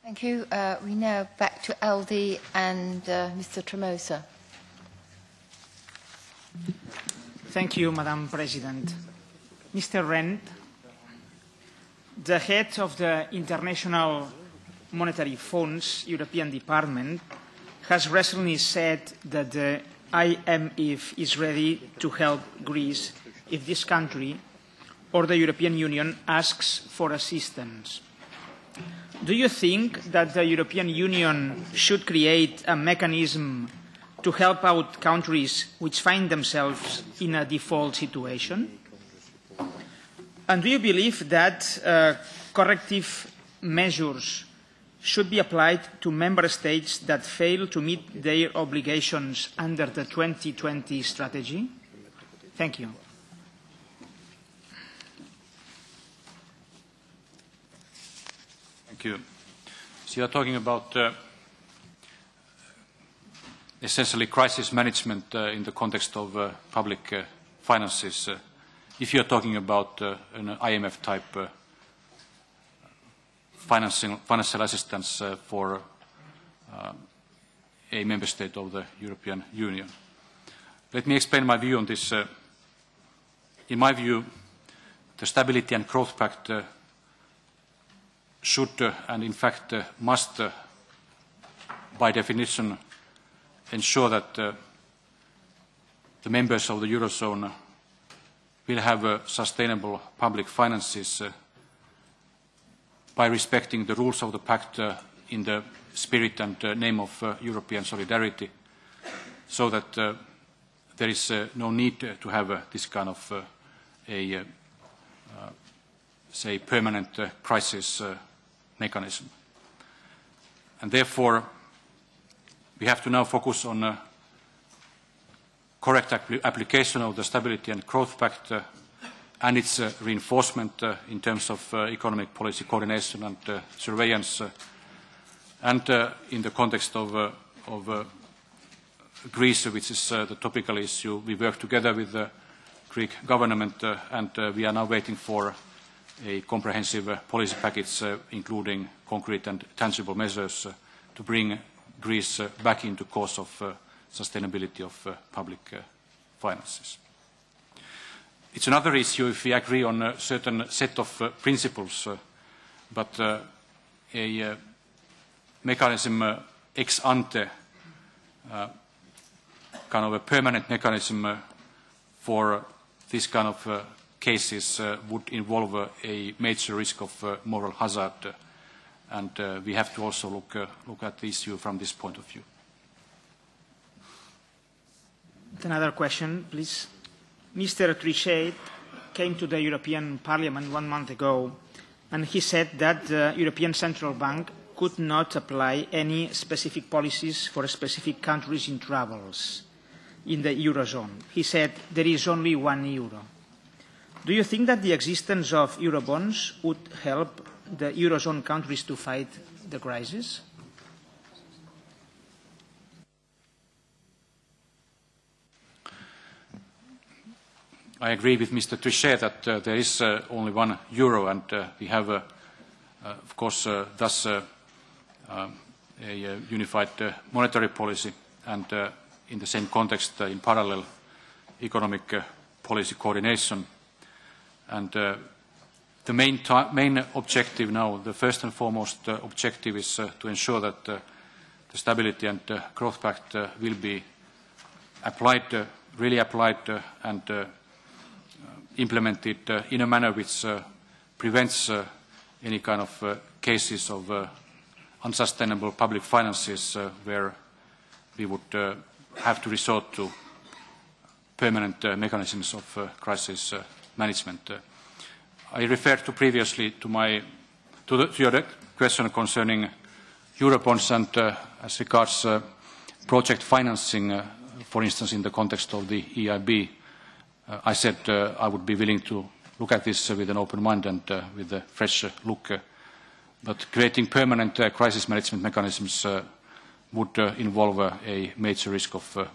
Thank you. We now back to Aldi and Mr. Tremosa. Thank you, Madam President. Mr. Rehn, the head of the International Monetary Fund's European Department has recently said that the IMF is ready to help Greece if this country or the European Union asks for assistance. Do you think that the European Union should create a mechanism to help out countries which find themselves in a default situation? And do you believe that corrective measures should be applied to member states that fail to meet their obligations under the 2020 strategy? Thank you. Thank you. So you are talking about essentially crisis management in the context of public finances. If you are talking about an IMF-type financial assistance for a member state of the European Union. Let me explain my view on this. In my view, the Stability and Growth Pact should and in fact must by definition ensure that the members of the Eurozone will have sustainable public finances by respecting the rules of the pact in the spirit and name of European solidarity, so that there is no need to have this kind of say, permanent crisis mechanism. And therefore, we have to now focus on correct application of the Stability and Growth Pact and its reinforcement in terms of economic policy coordination and surveillance. And in the context of Greece, which is the topical issue, we work together with the Greek government and we are now waiting for a comprehensive policy package including concrete and tangible measures to bring Greece back into course of sustainability of public finances. It's another issue if we agree on a certain set of principles, but a mechanism ex ante, kind of a permanent mechanism for this kind of cases would involve a major risk of moral hazard, and we have to also look at the issue from this point of view. Another question, please. Mr. Trichet came to the European Parliament 1 month ago, and he said that the European Central Bank could not apply any specific policies for specific countries in troubles in the Eurozone. He said there is only 1 euro. Do you think that the existence of Eurobonds would help the Eurozone countries to fight the crisis? I agree with Mr. Trichet that there is only 1 euro, and we have, of course, thus a unified monetary policy, and in the same context, in parallel, economic policy coordination. And the main objective now, the first and foremost objective, is to ensure that the Stability and Growth Pact will be applied, really applied, and implemented in a manner which prevents any kind of cases of unsustainable public finances where we would have to resort to permanent mechanisms of crisis management. I referred to previously to your question concerning Eurobonds and as regards project financing, for instance, in the context of the EIB. I said I would be willing to look at this with an open mind and with a fresh look. But creating permanent crisis management mechanisms would involve a major risk of